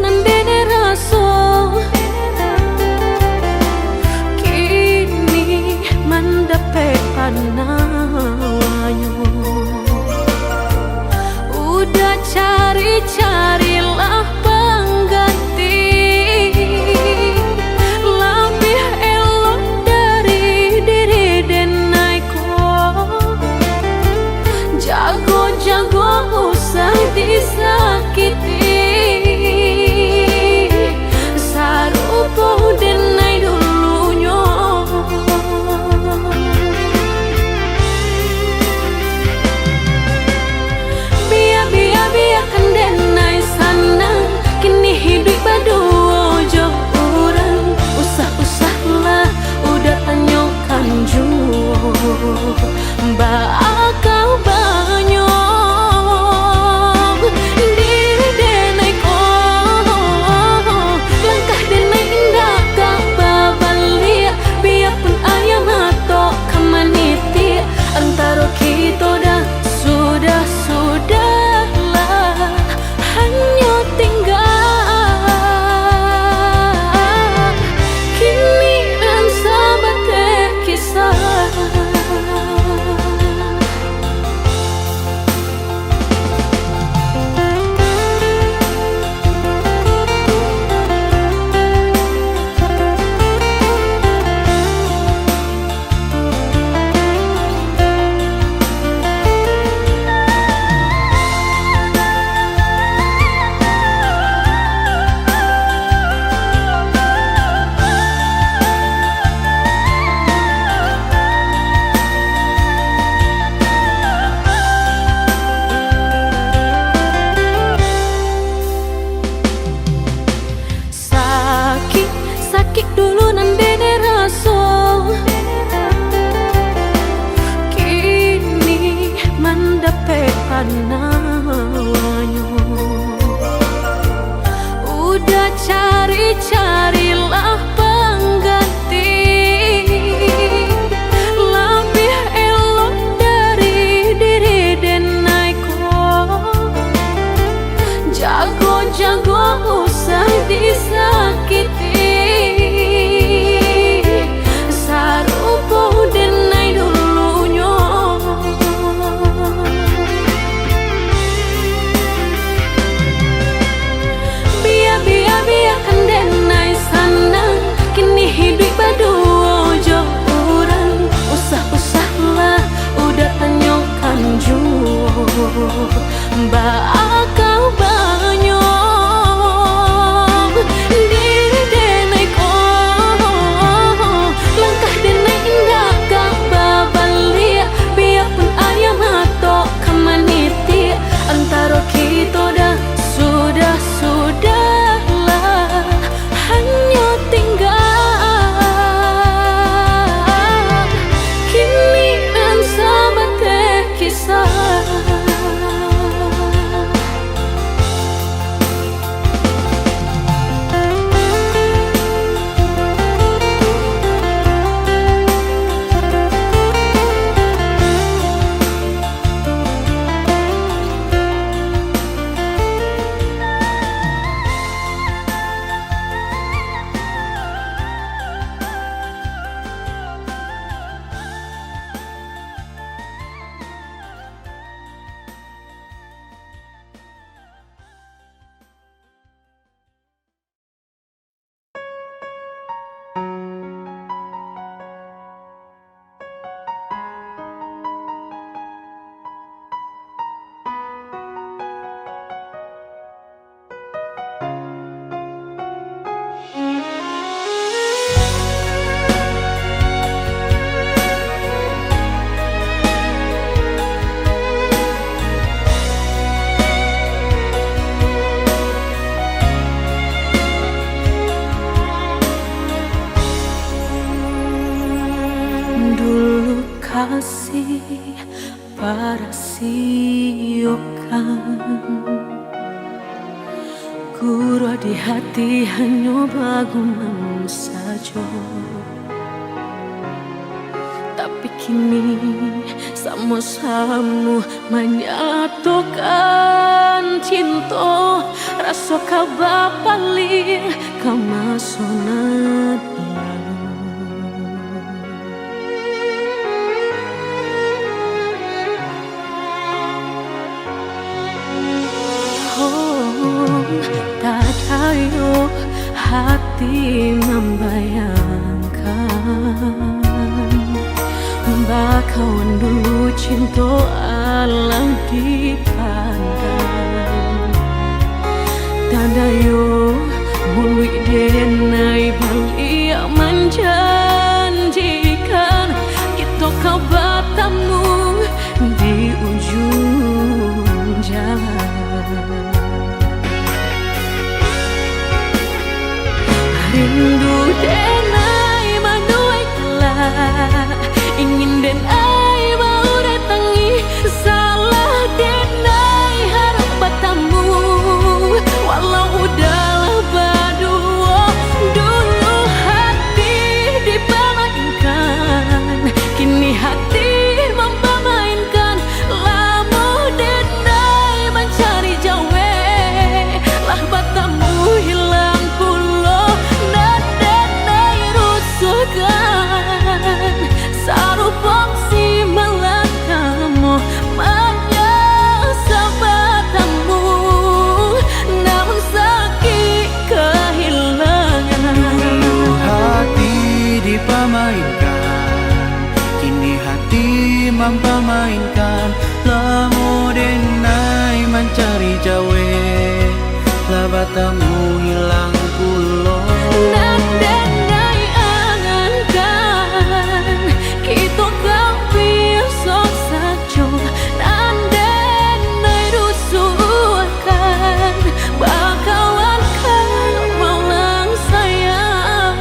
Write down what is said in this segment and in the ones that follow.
nan dene raso kini mendapat panawanyo. Udah cari-carilah pengganti lebih elok dari diri denaiku. Jago-jago usah disakiti, sarupo denai dulunya. Biarkan denai sana, kini hidup berdua jo orang. Usah-usahlah udah tanyakan jua bakal banyak diri denai ko. Langkah denai indah kak babalia, biarpun ayam atau kamaniti antara kita dah sudahlah hanya tinggal kini dan sahabat kisah. Sakit dulu nan dene raso kini mendapat panawanyo. Udah cari-carilah pengganti lebih elok dari diri denaiku. Jago-jago usah disakiti, sarupo denai dulunya. Biarkan denai sana, kini hidup berdua jo orang. Usah-usahlah udah tanyakan jua bakal banyak diri denai ko. Langkah denai indah kak babalia, biarpun ayam atau kamaniti antara kita dah sudahlah hanya tinggal kini dan sahabat kisah. kasih para siokan Guru di hati hanya bagumam saja. Tapi kini sama-sama menyatukan cinta Kaso kabapali kamasonat lalu. Oh, tak tayo hati membayangkan bakawan dulu cinta alam dipandang. Tadayo mului denai balik menjanjikan kita kau bertemu di ujung jalan. Rindu denai manuai kelak, ingin denai mau datangi, salah denai harap bertemu. Walau udahlah berdua, dulu hati dipermainkan, kini hati mempermainkan. Lama denai mencari jawe, lah bertemu hilang pulau, dan denai rusukkan. Sarupang si melakamu menyasa bertemu, namun sakit kehilangan. Dulu hati dipermainkan, kini hati mempermainkan. Lamo denai mencari jawe, lah bertemu hilang pulau. Dan denai angankan, kita kau besok saja. Dan denai rusuhkan, bakawan kau malang sayang.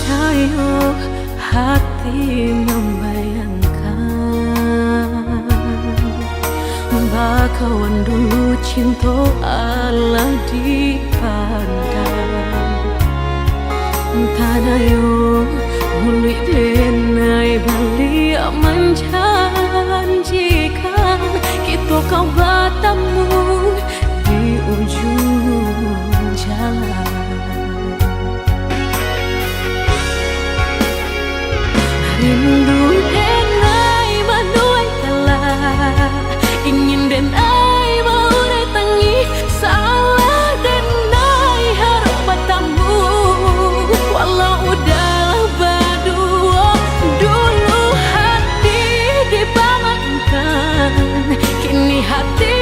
Tayo hati membayangkan bakawan dulu cinta Allah dipandang. Tayo mului denai balik menjanjikan kita kau bertemu di ujung jalan. Rindu denai manuai kelak, ingin denai mau datangi, salah denai harap bertemu. Walau udahlah berdua, dulu hati dipermainkan, kini hati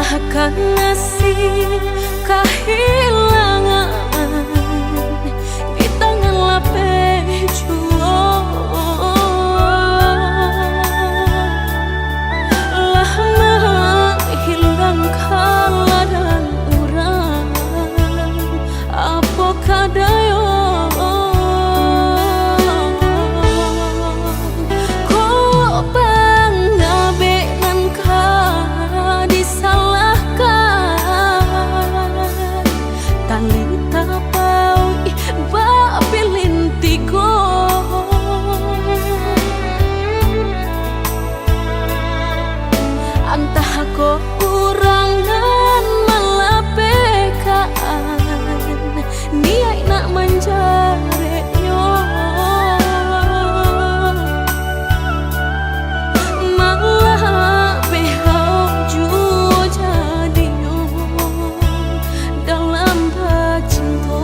nasib kehilangan di tangan lapeh juang, lah menghilangkan ladang urang apa kadayo kurangan malapekaan niai nak menjaretnya malah behau jua jadinya dalam bercinta.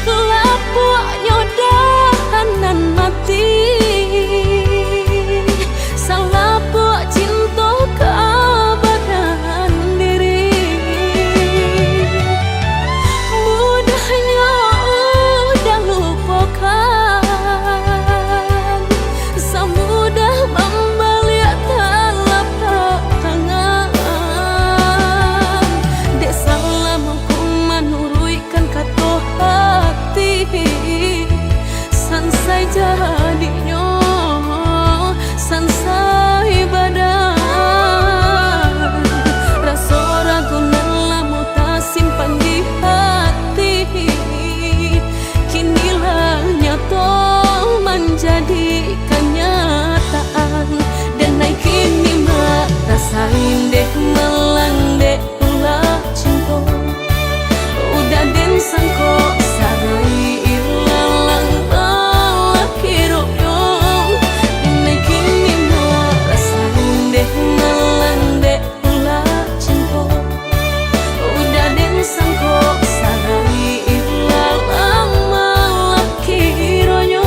Lapuknya dahanan mati salah buat cinta keabadian diri, mudahnya udah lupakan semudah membalik telapak tangan. Dek salah mampu menurutkan kata hati sansai jadinya sansai badan rasa ragu lamu tak simpan di hati kinilah nyata menjadi kenyataan dan naik kini mak rasain deh melang deh ulah cinta udah den sangko sarai ilalang balak hirupnya naik kini mak rasain deh melang deh ulah cinta udah den sangko sarai ilalang balak hirupnya.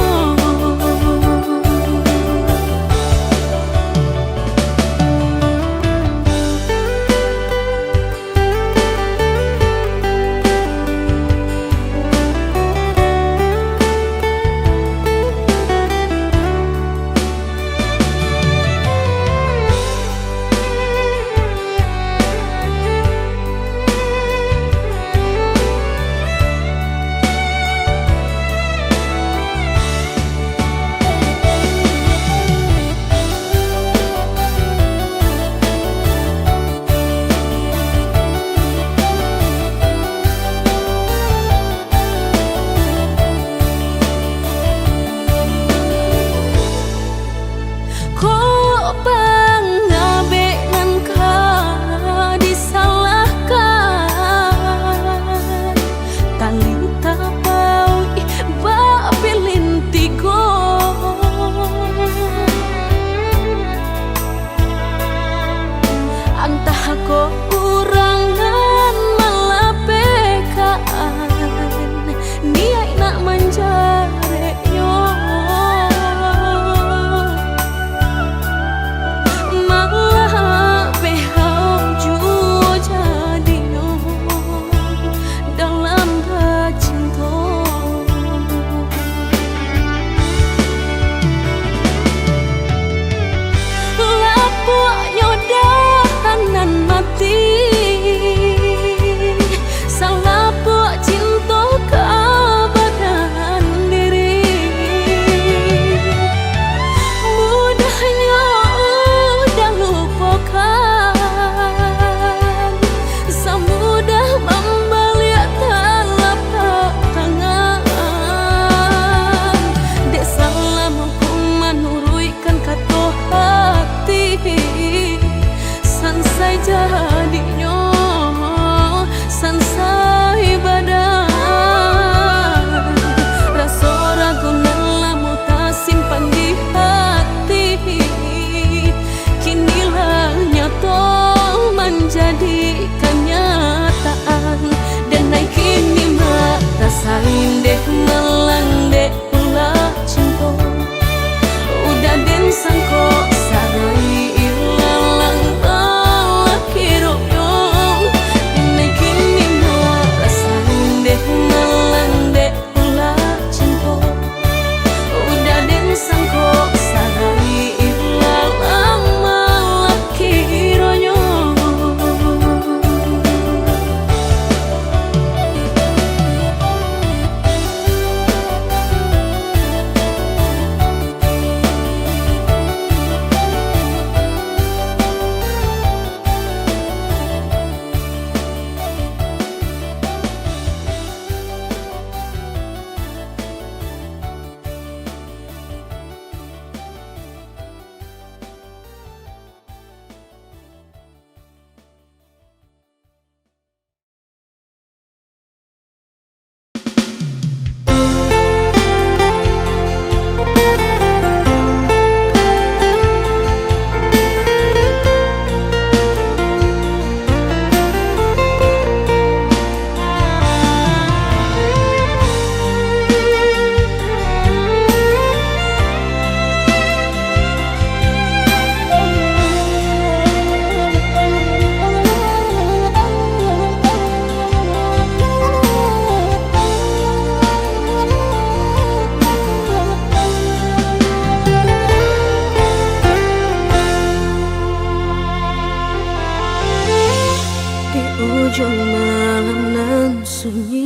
malam nan sunyi,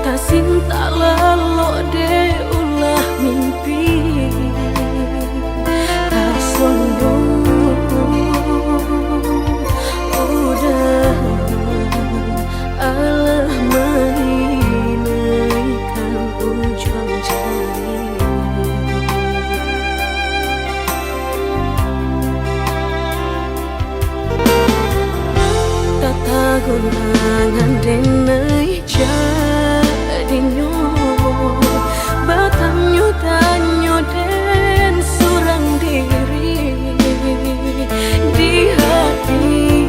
tak cinta lalu de ulah mimpi, tak sombong udah Allah menginaikan ujung jari. Gunangan denai jadinya batanyo tanyo den surang diri di hati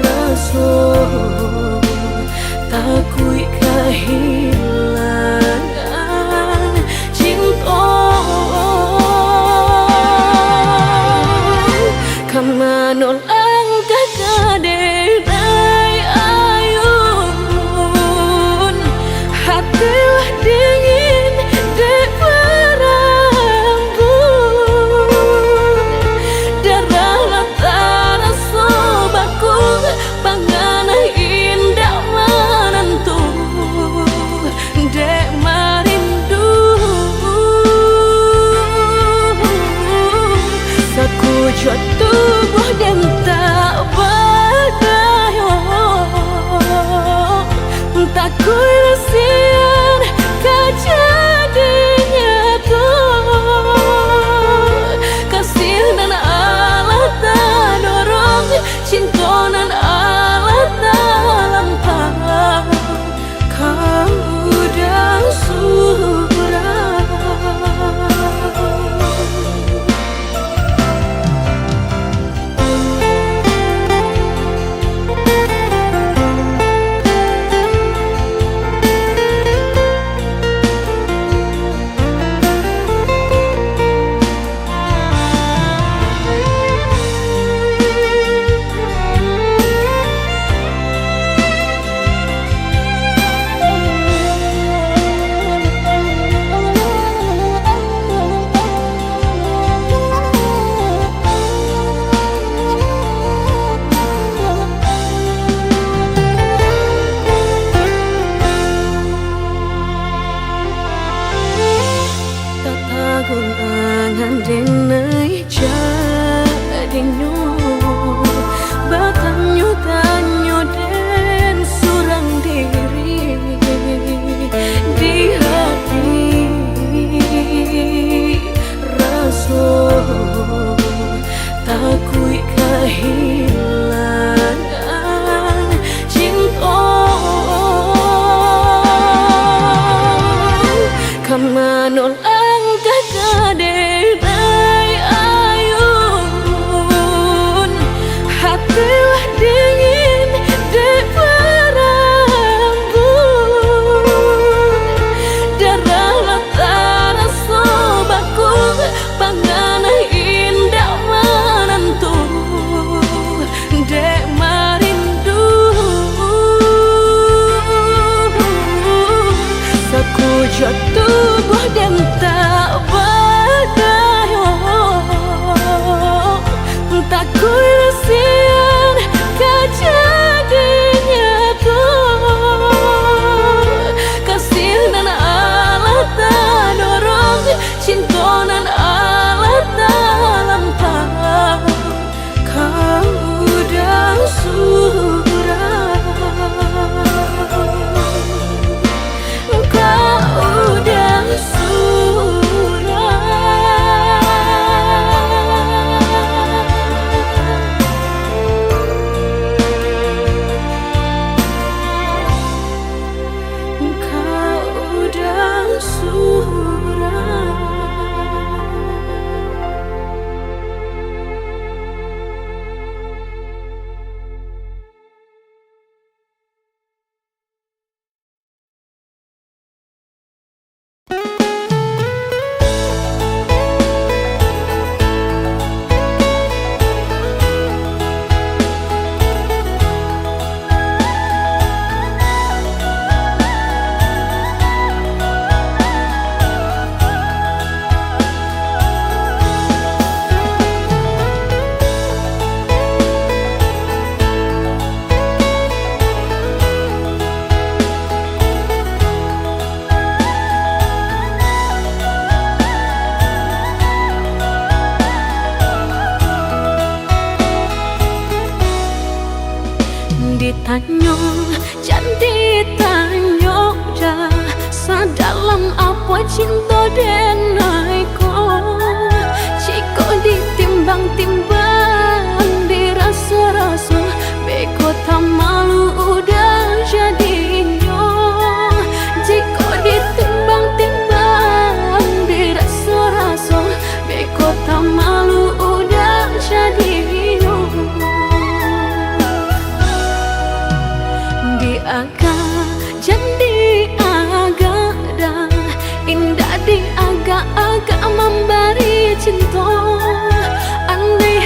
rasa takui kehilangan cinta kamanol hatilah dingin dek berambut, darah tanah sobaku pangana indah menentu dek marindu sakujud tubuh dan tak berdaya tak kuilasian kejadiannya tuh kasih dan Allah tak dorong cinta dan Allah tak lampau kau udah surah. Gunangan denai jadinya batanyo tanyo den surang diri di hati rasa takui kehilangan cinta kamanol hatilah dingin dek berambut, darah tanah sobaku pangana indah menentu dek marindu sakujud tubuh dan tak berdaya tak kuilasian kejadiannya tuh kasih dan Allah tak dorong cinta dan Allah tak lampau kau udah surah kau udah surah. ditanyo, jadi tanyo rasa dalam apa cinta denai ko. Jika ditimbang-timbang dirasa-rasa, beko tak malu udah jadinya. Jika ditimbang-timbang dirasa-rasa, beko tak malu udah jadinya. Di agak jadi agak dah indah, di agak-agak memberi cinta. Andai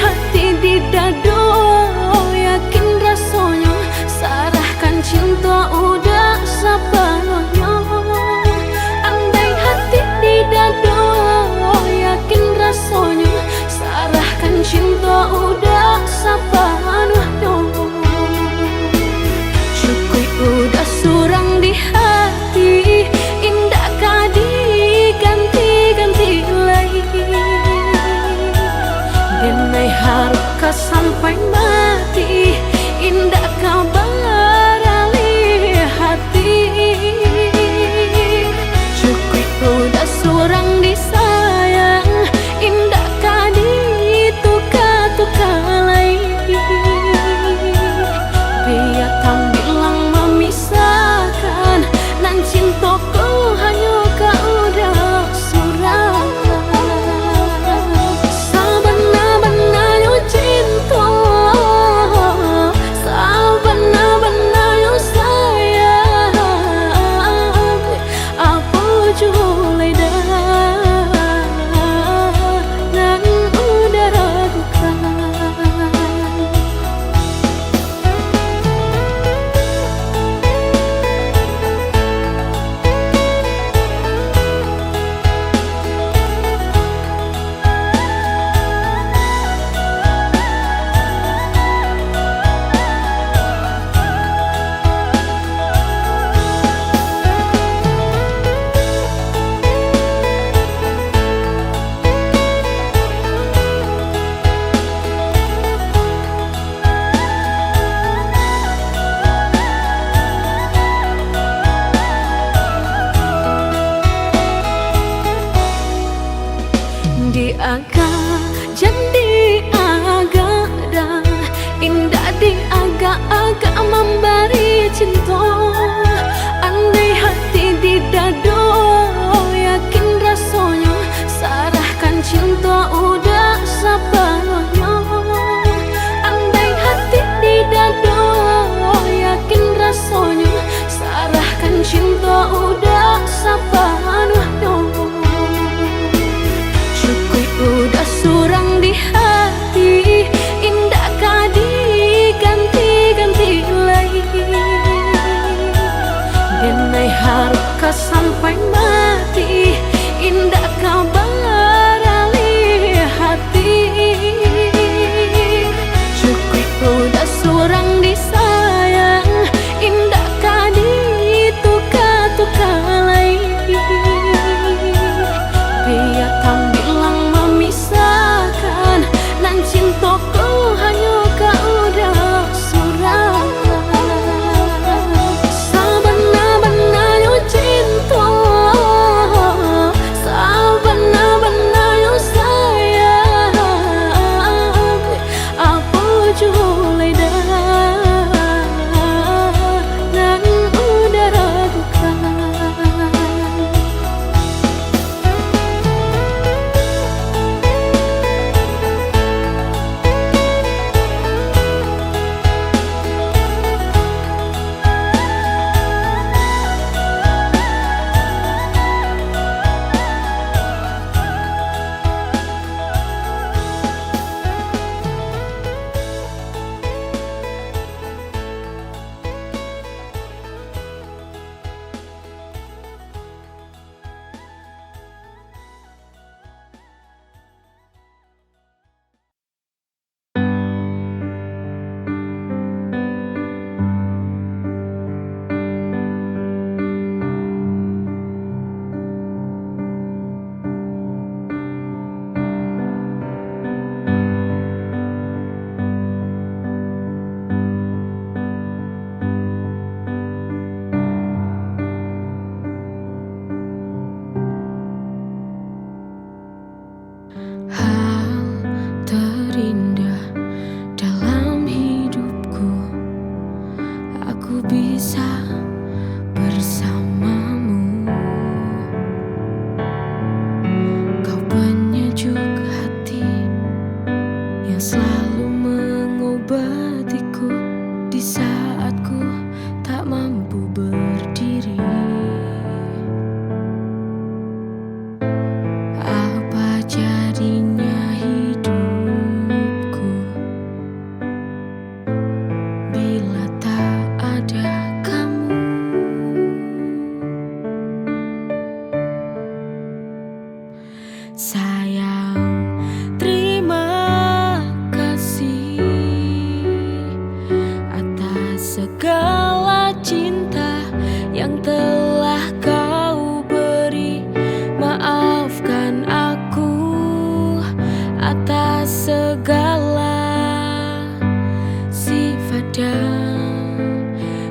dan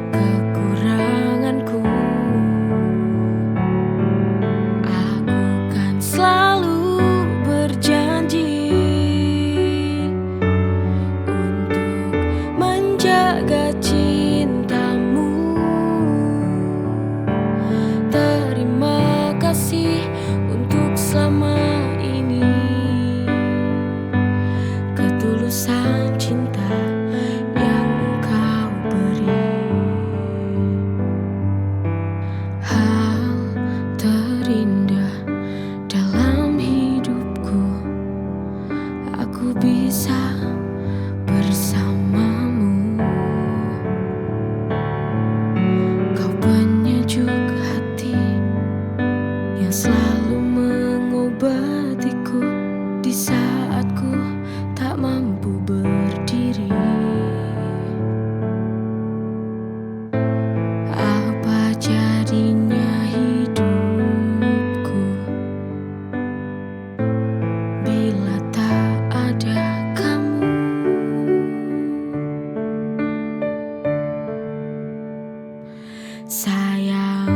kekuranganku. Aku kan selalu berjanji untuk menjaga cintamu. Terima kasih untuk selama ini, ketulusan cinta yang Engkau beri. Hal terindah dalam hidupku, aku bisa bersamamu. Kau penyejuk hati yang selalu mengobatiku di saat ku tak mampu berdiri. Apa jadinya hidupku bila tak ada kamu? Sayang,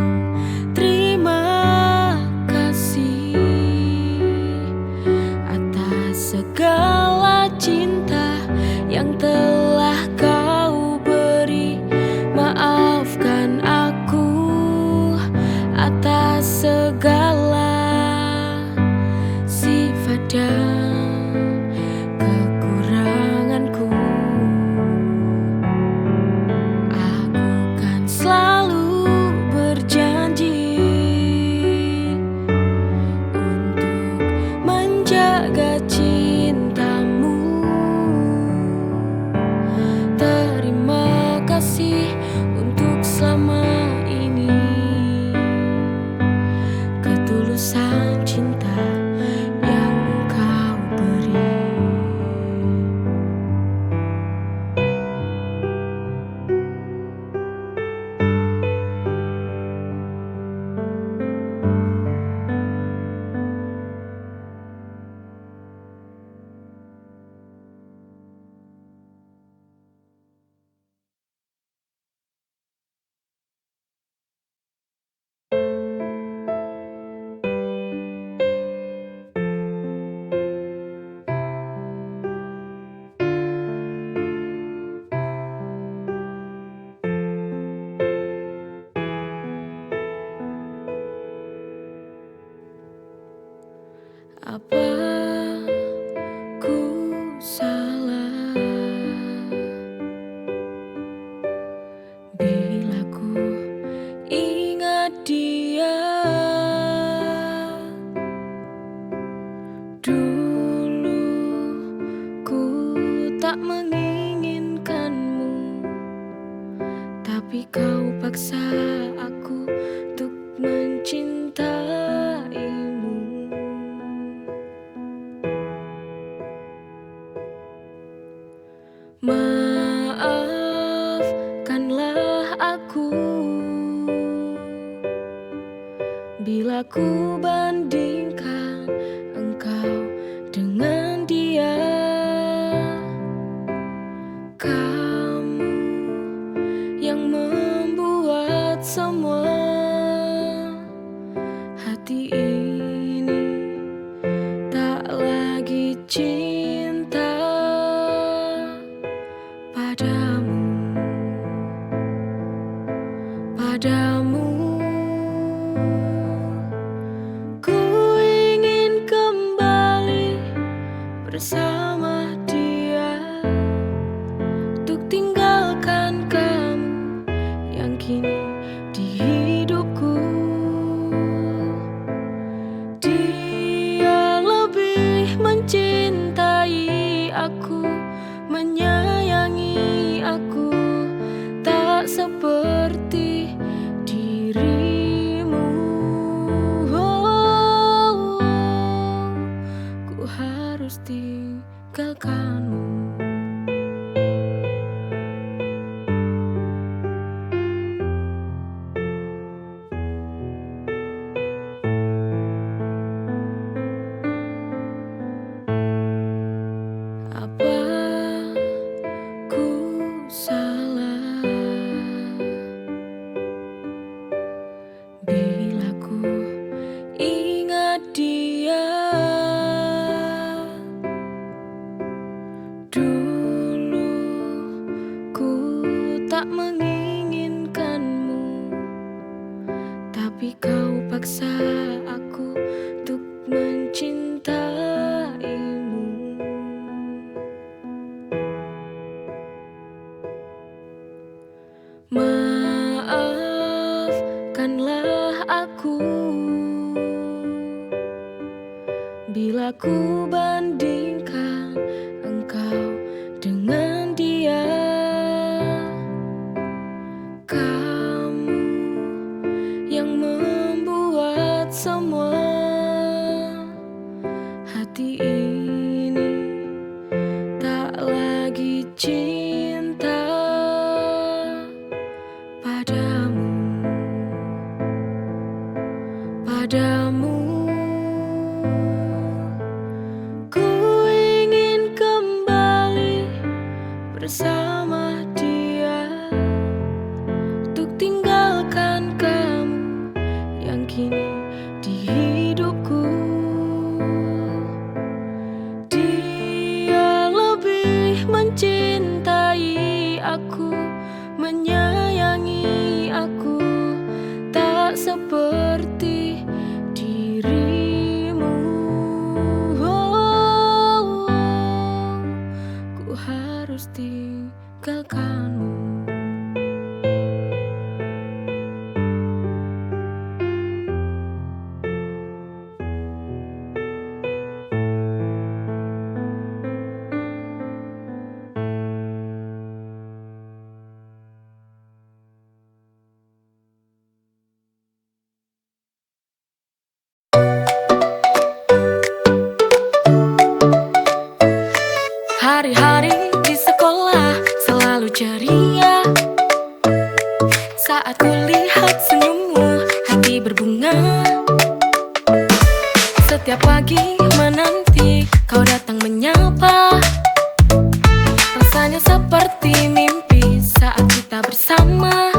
terima kasih atas segala cinta yang telah Kau beri. Maafkan aku atas segala sifat dan kekuranganku. Aku kan selalu berjanji untuk menjaga cintamu. Terima kasih untuk selama ini, ketulusan cinta yang Engkau beri. Apa ku salah bila ku ingat dia? Dulu ku tak menginginkanmu, tapi Kau paksa aku untuk mencintaimu. Maafkanlah aku bila ku bandingkan Engkau dengan dia. Kamu yang membuat semua hati ini tak lagi cinta padamu. Ku ingin kembali bersama dia, untuk tinggalkan kamu yang kini di hidupku. Dia lebih mencintai aku, menyayangi aku, tak seperti di tak menginginkanmu, tapi kau paksa aku untuk mencintaimu. Maafkanlah aku bila ku bandingkan engkau dengan dia. Kamu yang membuat semua hati ini tak lagi cinta padamu. Ku ingin kembali bersama dia, untuk tinggalkan kamu yang kini di hidupku. Dia lebih mencintai aku, menyayangi aku, tak seperti dirimu. Ku harus tinggalkanmu. Hari-hari di sekolah selalu ceria. Saat kulihat senyummu, hati berbunga. Setiap pagi menanti kau datang menyapa. Rasanya seperti mimpi saat kita bersama.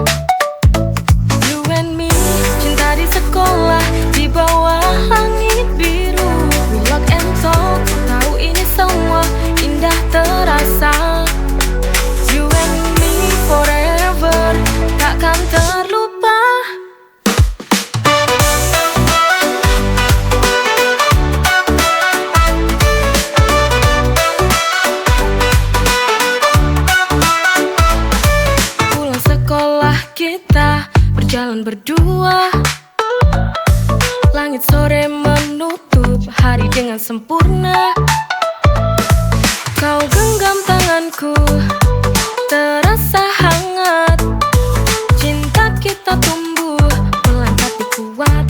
You and me, cinta di sekolah di bawah langit biru. We lock and talk, ku tahu ini semua indah terasa. You and me forever, takkan terlupa. Pulang sekolah kita berjalan berdua. Langit sore menutup hari dengan sempurna. Kau genggam tanganku, terasa hangat. Cinta kita tumbuh pelan tapi kuat.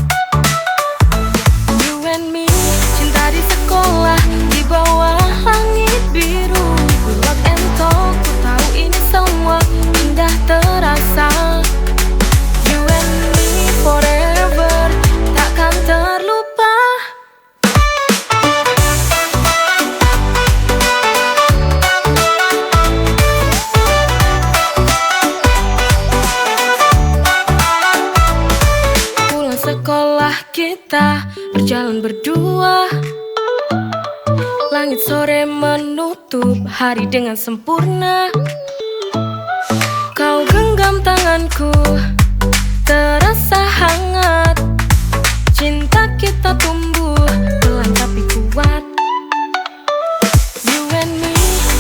You and me, cinta di sekolah di bawah langit biru. We lock and talk, ku tahu ini semua indah terasa. You and me forever, takkan terlupa. Sekolah kita berjalan berdua. Langit sore menutup hari dengan sempurna. Kau genggam tanganku, terasa hangat. Cinta kita tumbuh pelan tapi kuat. You and me,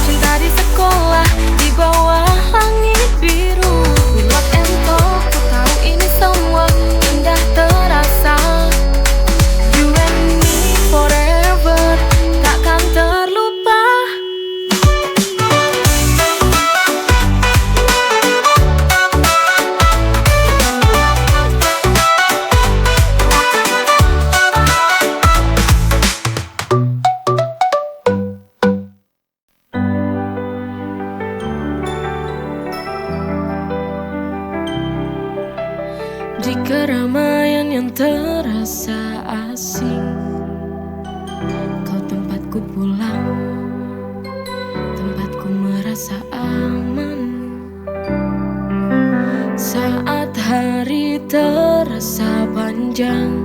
cinta di sekolah di bawah langit biru. We lock and talk, ku tahu ini semua indah terasa. You and me forever, takkan terlupa. Di keramaian yang terasa asing, kau tempatku pulang, tempatku merasa aman. Saat hari terasa panjang,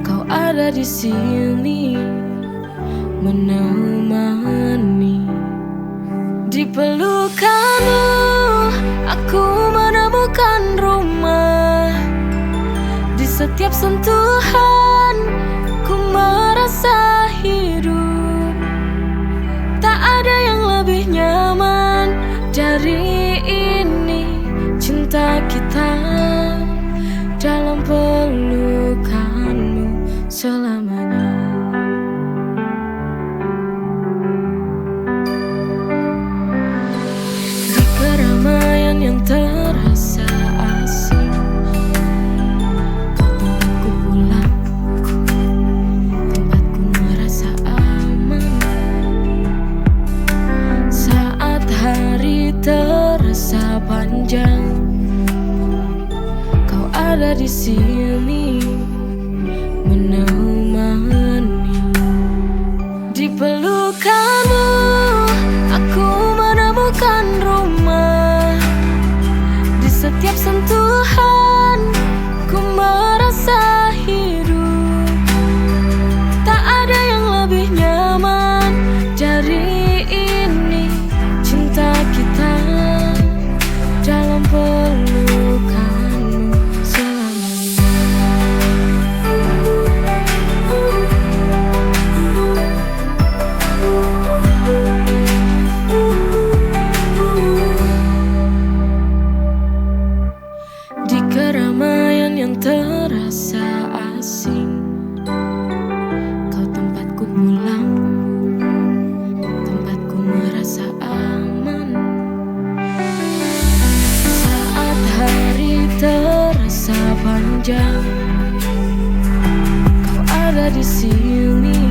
kau ada di sini menemani. Di pelukanmu aku menemukan rumah. Di setiap sentuhan ku merasa hidup. Tak ada yang lebih nyaman dari ini, cinta kita dalam pelukanmu selamanya. Di keramaian yang terasa asing, kau tempatku pulang, tempatku merasa aman. Saat hari terasa panjang, kau ada di sini menemani. Di pelukanmu aku menemukan rumah. Di setiap sentuhan ku merasa hidup. Tak ada yang lebih nyaman dari ini, cinta kita dalam pelukanmu selamanya. Di keramaian yang terasa asing, kau tempatku pulang, tempatku merasa aman. Saat hari terasa panjang, kau ada di sini